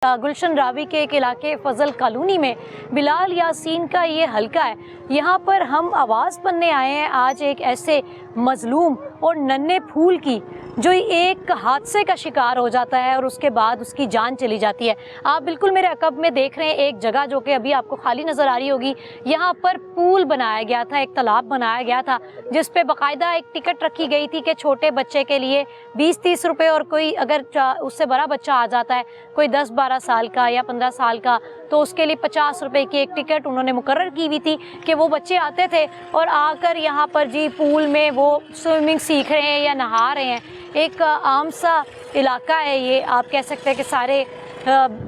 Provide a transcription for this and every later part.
गुलशन रावी के एक इलाके फजल कॉलोनी में बिलाल यासीन का ये हलका है। यहाँ पर हम आवाज़ बनने आए हैं आज एक ऐसे मजलूम और नन्हे फूल की जो एक हादसे का शिकार हो जाता है और उसके बाद उसकी जान चली जाती है। आप बिल्कुल मेरे अकब में देख रहे हैं एक जगह जो कि अभी आपको खाली नज़र आ रही होगी। यहाँ पर पूल बनाया गया था, एक तालाब बनाया गया था जिस पे बाकायदा एक टिकट रखी गई थी कि छोटे बच्चे के लिए 20-30 रुपये और कोई अगर उससे बड़ा बच्चा आ जाता है, कोई 10-12 साल का या 15 साल का, तो उसके लिए 50 रुपये की एक टिकट उन्होंने मुकर्रर की हुई थी कि वो बच्चे आते थे और आकर यहाँ पर जी पूल में वो स्विमिंग सीख रहे हैं या नहा रहे हैं। एक आम सा इलाका है ये, आप कह सकते हैं कि सारे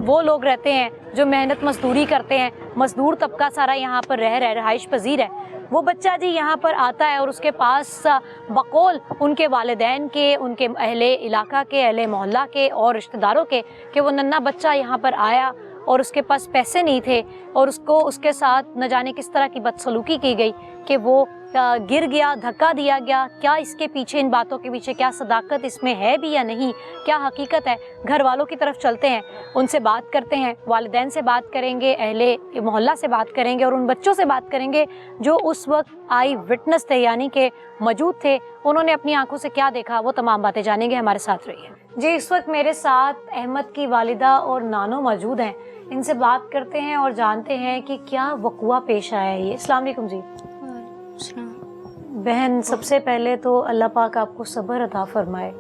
वो लोग रहते हैं जो मेहनत मजदूरी करते हैं, मजदूर तबका सारा यहाँ पर रहाइश पजीर है। वो बच्चा जी यहाँ पर आता है और उसके पास बकौल उनके वालिदैन के, उनके अहले इलाका के, अहले मोहल्ला के और रिश्तेदारों के कि वो नन्हा बच्चा यहाँ पर आया और उसके पास पैसे नहीं थे और उसको उसके साथ न जाने किस तरह की बदसलूकी की गई कि वो गिर गया, धक्का दिया गया। क्या इसके पीछे, इन बातों के पीछे क्या सदाकत इसमें है भी या नहीं, क्या हकीकत है? घर वालों की तरफ चलते हैं, उनसे बात करते हैं, वालिदैन से बात करेंगे, अहले मोहल्ला से बात करेंगे और उन बच्चों से बात करेंगे जो उस वक्त आई विटनेस थे, यानी कि मौजूद थे। उन्होंने अपनी आंखों से क्या देखा, वो तमाम बातें जानेंगे। हमारे साथ रहिए जी। इस वक्त मेरे साथ अहमद की वालिदा और नानो मौजूद हैं, इनसे बात करते हैं और जानते हैं कि क्या वक़ुआ पेश आया है ये। अस्सलाम वालेकुम जी। बहन, सबसे पहले तो अल्लाह पाक आपको सब्र अता फरमाए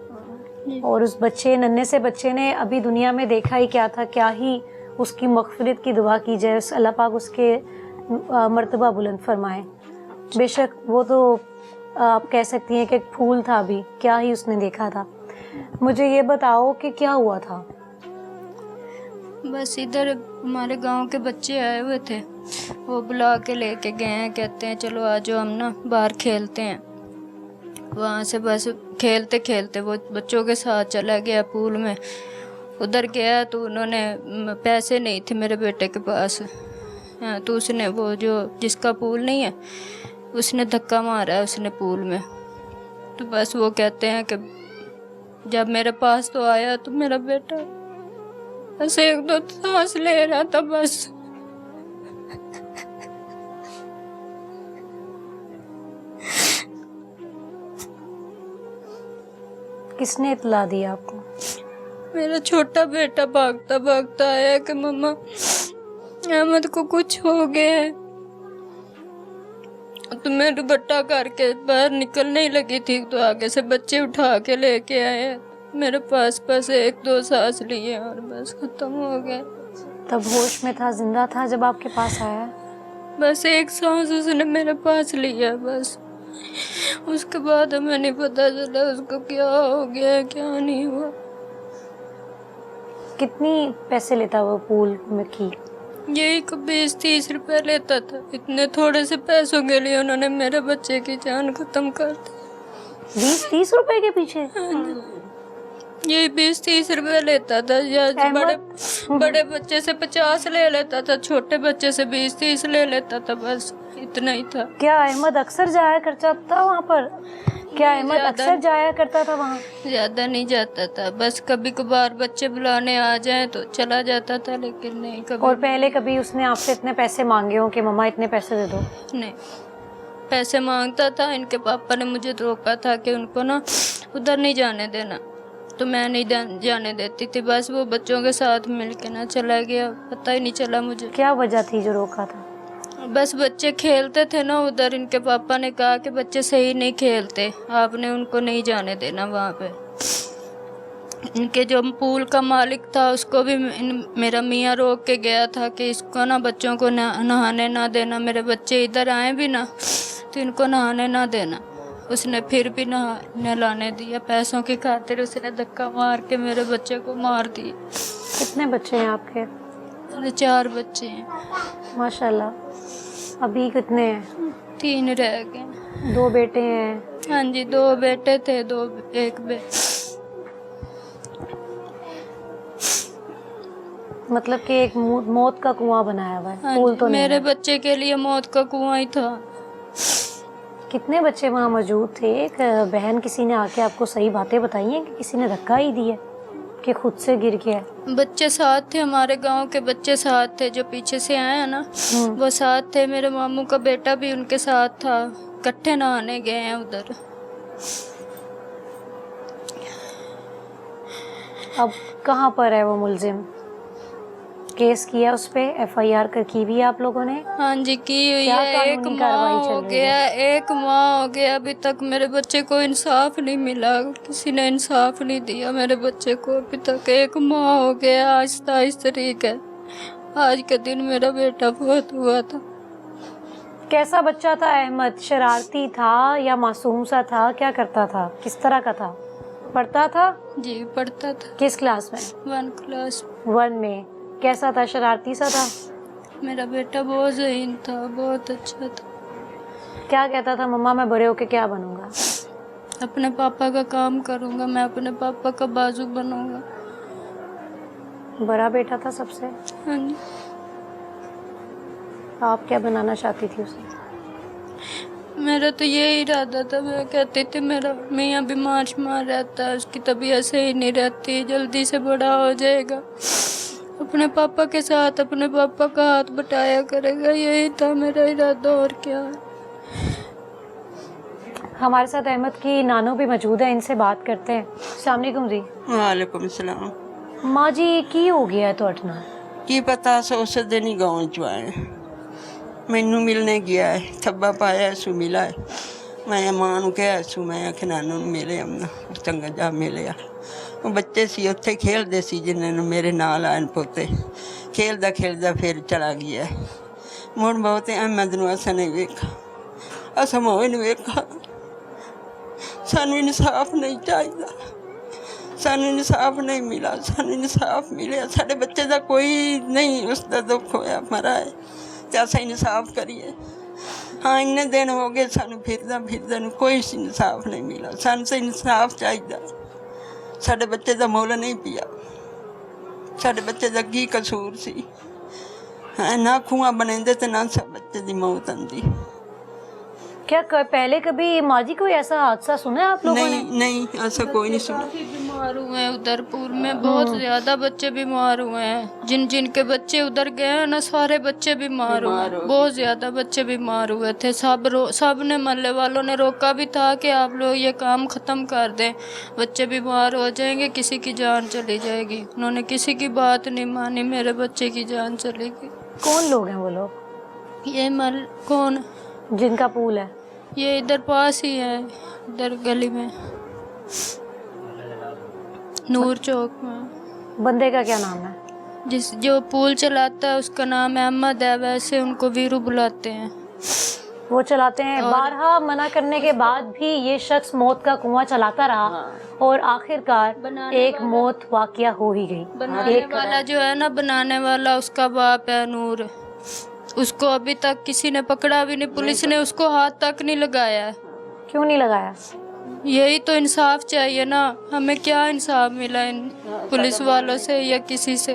और उस बच्चे, नन्हे से बच्चे ने अभी दुनिया में देखा ही क्या था, क्या ही उसकी मग़फ़िरत की दुआ की जाए, अल्लाह पाक उसके मर्तबा बुलंद फरमाए। बेशक वो तो आप कह सकती हैं कि एक फूल था, अभी क्या ही उसने देखा था। मुझे ये बताओ कि क्या हुआ था? बस इधर हमारे गांव के बच्चे आए हुए थे, वो बुला के लेके गए हैं, कहते हैं चलो आ जाओ हम ना बाहर खेलते हैं। वहाँ से बस खेलते खेलते वो बच्चों के साथ चला गया पूल में। उधर गया तो उन्होंने पैसे नहीं थे मेरे बेटे के पास, तो उसने वो जो जिसका पूल नहीं है उसने धक्का मारा है उसने पूल में। तो बस वो कहते हैं कि जब मेरे पास तो आया तो मेरा बेटा बस एक दो सांस ले रहा था बस। किसने इत्तला दी आपको? मेरा छोटा बेटा भागता भागता आया कि मम्मा अहमद को कुछ हो गया है। तो मैं दुपट्टा करके बाहर निकलने ही लगी थी तो आगे से बच्चे उठा के लेके आए मेरे पास एक दो सांस लिए और बस खत्म हो गया। तब होश में था, जिंदा था जब आपके पास आया? बस एक सांस उसने मेरे पास लिया बस, उसके बाद हमें नहीं पता चला उसको क्या हो गया क्या नहीं हुआ। कितनी पैसे लेता वो पूल में की? यही 20-30 रुपए लेता था। इतने थोड़े से पैसों के लिए उन्होंने मेरे बच्चे की जान खत्म कर दी। 20-30 रुपए के पीछे? यही 20-30 रुपए लेता था, या बड़े बच्चे से 50 ले लेता था, छोटे बच्चे से 20-30 ले लेता था, बस इतना ही था। क्या अहमद अक्सर जाया करता था वहाँ पर? क्या अहमद अक्सर जाया करता था वहाँ? ज्यादा नहीं जाता था, बस कभी कभार बच्चे बुलाने आ जाए तो चला जाता था, लेकिन नहीं कभी। और पहले कभी उसने आपसे इतने पैसे मांगे हो कि मम्मा इतने पैसे दे दो? नहीं, पैसे मांगता था, इनके पापा ने मुझे रोका था कि उनको ना उधर नहीं जाने देना, तो मैं नहीं जाने देती थी। बस वो बच्चों के साथ मिलके ना चला गया, पता ही नहीं चला मुझे। क्या वजह थी जो रोका था? बस बच्चे खेलते थे ना उधर, इनके पापा ने कहा कि बच्चे सही नहीं खेलते, आपने उनको नहीं जाने देना वहाँ पे। इनके जो पूल का मालिक था उसको भी मेरा मियाँ रोक के गया था कि इसको ना बच्चों को नहाने ना देना, मेरे बच्चे इधर आए भी ना तो इनको नहाने ना देना। उसने फिर भी नहलाने दिया, पैसों की खातिर उसने धक्का मार के मेरे बच्चे को मार दिया। कितने बच्चे हैं आपके? 4 बच्चे हैं माशाल्लाह। अभी कितने हैं? 3 रह गए। 2 बेटे हैं? हाँ जी, 2 बेटे थे, एक मतलब कि एक मौत का कुआं बनाया हुआ है। हाँ पूल तो मेरे नहीं? बच्चे के लिए मौत का कुआं ही था। कितने बच्चे वहाँ मौजूद थे? एक बहन किसी ने आके आपको सही बातें बताई हैं कि किसी ने धक्का ही दिया? कि खुद से गिर गया है? बच्चे साथ थे, हमारे गांव के बच्चे साथ थे, जो पीछे से आए हैं ना वो साथ थे। मेरे मामू का बेटा भी उनके साथ था, इकट्ठे नहाने गए हैं उधर। अब कहाँ पर है वो मुलजिम? केस किया उस पे, FIR की भी आप लोगों ने? हाँ जी की हुई क्या है। एक कानूनी माह कार्रवाई चल हो रही गया, है? एक माह हो गया, अभी तक मेरे बच्चे को इंसाफ नहीं मिला। किसी ने इंसाफ नहीं दिया मेरे बच्चे को अभी तक। एक माह हो गया, आज 27 तारीख है, आज के दिन मेरा बेटा बहुत हुआ था। कैसा बच्चा था अहमद? शरारती था या मासूम सा था? क्या करता था? किस तरह का था? पढ़ता था? जी पढ़ता था, किस क्लास में? 1 क्लास। 1 में। कैसा था? शरारती सा था? मेरा बेटा बहुत ज़हीन था, बहुत अच्छा था। क्या कहता था? मम्मा मैं बड़े होके क्या बनूंगा? अपने पापा का काम करूंगा, मैं अपने पापा का बाजू बनूंगा। बड़ा बेटा था सबसे? हाँ जी। आप क्या बनाना चाहती थी उसे? मेरा तो यही इरादा था, मैं कहती थी मेरा मियाँ बीमार शिमार रहता है, उसकी तबीयत सही नहीं रहती, जल्दी से बड़ा हो जाएगा, अपने पापा के साथ अपने पापा का हाथ बटाया करेगा, यही था मेरा इरादा, और क्या है। हमारे साथ अहमद की नानो भी मौजूद है, इनसे बात करते हैं। अस्सलाम वालेकुम जी। वालेकुम सलाम। माँ जी की हो गया है ਤੁਹਾਡੇ ਨਾਲ? की पता सो उस दिन ही गाँव च आए, मैनू मिलने गया है, थब्बा पाया सू मिला है। मैं माँ नूं कहा सू, मैं आखे नानू नूं मिले आमना, चंगा जा मिलिया। वो बच्चे सी उत्थे खेलते सी, जिन्होंने मेरे नाल आए पोते, खेलदा खेलदा फिर चला गया। मुड़ बहुत अहमद नूं असां नहीं वेखा, असां मोए नहीं वेखा। सानू इंसाफ नहीं चाहिए, सानू इंसाफ नहीं मिला, सानू इंसाफ मिले। साढ़े बच्चे का कोई नहीं उसका दुख होया मरा है, तो अस इंसाफ करिए। हाँ इन्ने दिन हो गए सानू फिरदा फिरदा नूं कोई इंसाफ नहीं मिला, सानू तो इंसाफ चाहिए। साढ़े बच्चे का मुल नहीं पिया, साढ़े बच्चे का की कसूर सी? हाँ ना खूह बनेंदे तो ना सब बच्चे की मौत आती। क्या पहले कभी माँ जी कोई ऐसा हादसा सुना है आप लोगों ने? नहीं ऐसा कोई नहीं सुना। काफी बीमार हुए हैं उधरपुर में, बहुत ज्यादा बच्चे बीमार हुए हैं। जिन जिन के बच्चे उधर गए हैं ना, सारे बच्चे बीमार हुए, बहुत ज्यादा बच्चे बीमार हुए थे। सब ने मोहल्ले वालों ने रोका भी था कि आप लोग ये काम खत्म कर दें, बच्चे बीमार हो जाएंगे, किसी की जान चली जाएगी। उन्होंने किसी की बात नहीं मानी, मेरे बच्चे की जान चली गई। कौन लोग हैं वो लोग? ये कौन? जिनका पूल है? ये इधर पास ही है, इधर गली में, नूर चौक में। बंदे का क्या नाम है? जो पूल चलाता है उसका नाम अहमद है, वैसे उनको वीरू बुलाते हैं। वो चलाते हैं। बारहा मना करने के बाद भी ये शख्स मौत का कुआं चलाता रहा और आखिरकार एक मौत वाकया हो ही गई। बनाने वाला जो है ना, बनाने वाला उसका बाप है नूर, उसको अभी तक किसी ने पकड़ा भी नहीं, पुलिस ने उसको हाथ तक नहीं लगाया है। क्यों नहीं लगाया? यही तो इंसाफ चाहिए ना, हमें क्या इंसाफ मिला इन पुलिस वालों से या किसी से?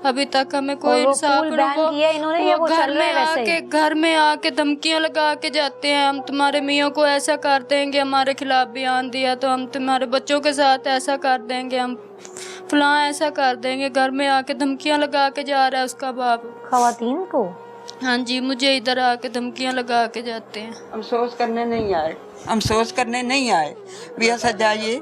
अभी तक हमें कोई इंसाफ नहीं। वो घर में आके धमकियां लगा के जाते हैं, हम तुम्हारे मियों को ऐसा कर देंगे, हमारे खिलाफ बयान दिया तो हम तुम्हारे बच्चों के साथ ऐसा कर देंगे, हम फलां ऐसा कर देंगे। घर में आके धमकियां लगा के जा रहा है उसका बाप खवातीन को। हाँ जी, मुझे इधर आके धमकियां लगा के जाते हैं। अफसोस करने नहीं आए, अफसोस करने नहीं आए भी असा जाइए,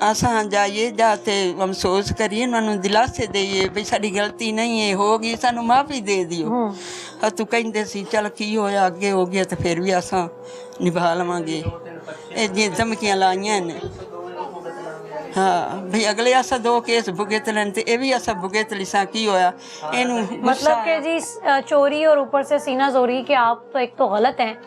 असा जाइए जाते अफसोस करिए, उन्होंने दिलासे देइए भी साड़ी गलती नहीं है, होगी सानू माफ़ी दे दियो। तू कहते सी चल की होया अगे हो गया तो फिर भी असा निभा लवांगे। ये जी धमकियां लाइया ने, हाँ भाई अगले असा 2 केस भुगत लें तो ये भी असा भुगत लिसा की होया। मतलब कि जी चोरी और ऊपर से सीना जोरी कि आप तो एक तो गलत हैं,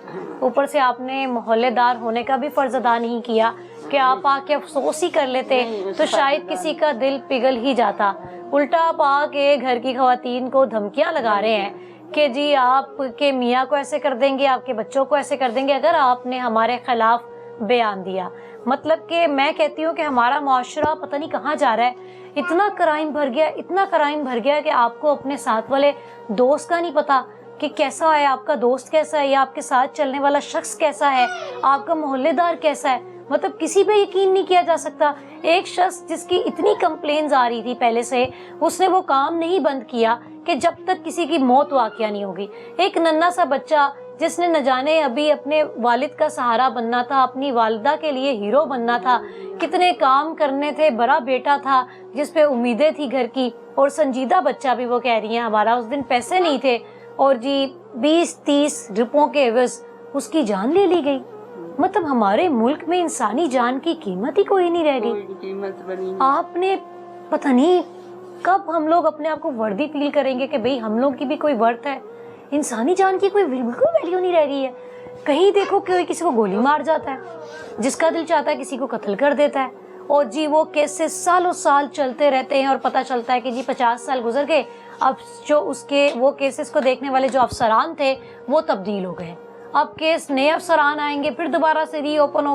ऊपर से आपने मोहल्लेदार होने का भी फर्ज अदा नहीं किया कि आप आके अफसोस ही कर लेते तो शायद किसी का दिल पिघल ही जाता। उल्टा आप आके घर की खवातीन को धमकियां लगा रहे हैं कि जी आपके मियाँ को ऐसे कर देंगे, आपके बच्चों को ऐसे कर देंगे अगर आपने हमारे खिलाफ बयान दिया। मतलब कि मैं कहती हूँ कि हमारा मुआशरा पता नहीं कहाँ जा रहा है, इतना क्राइम भर गया, इतना क्राइम भर गया कि आपको अपने साथ वाले दोस्त का नहीं पता कि कैसा है, आपका दोस्त कैसा है या आपके साथ चलने वाला शख्स कैसा है, आपका मोहल्लेदार कैसा है, मतलब किसी पे यकीन नहीं किया जा सकता। एक शख्स जिसकी इतनी कंप्लेन्स आ रही थी पहले से, उसने वो काम नहीं बंद किया कि जब तक किसी की मौत वाक़या नहीं होगी। एक नन्हा सा बच्चा जिसने न जाने अभी अपने वालिद का सहारा बनना था, अपनी वालिदा के लिए हीरो बनना था, कितने काम करने थे, बड़ा बेटा था जिस पे उम्मीदें थी घर की, और संजीदा बच्चा भी वो कह रही हैं हमारा। उस दिन पैसे नहीं थे और जी 20-30 रुपयों के एवज उसकी जान ले ली गई। मतलब हमारे मुल्क में इंसानी जान की कीमत ही कोई नहीं रह गई। कीमत बनी। आपने पता नहीं कब हम लोग अपने आप को वर्दी फील करेंगे कि भाई हम लोग की भी कोई वर्थ है। इंसानी जान की कोई बिल्कुल वैल्यू नहीं रह गई है। कहीं देखो कोई किसी को गोली मार जाता है, जिसका दिल चाहता है किसी को कत्ल कर देता है, और जी वो केसेस सालों साल चलते रहते हैं और पता चलता है कि जी 50 साल गुजर गए, अब जो उसके वो केसेस को देखने वाले जो अफसरान थे वो तब्दील हो गए। अब केस नए अफसरान आएंगे, फिर दोबारा से रीओपन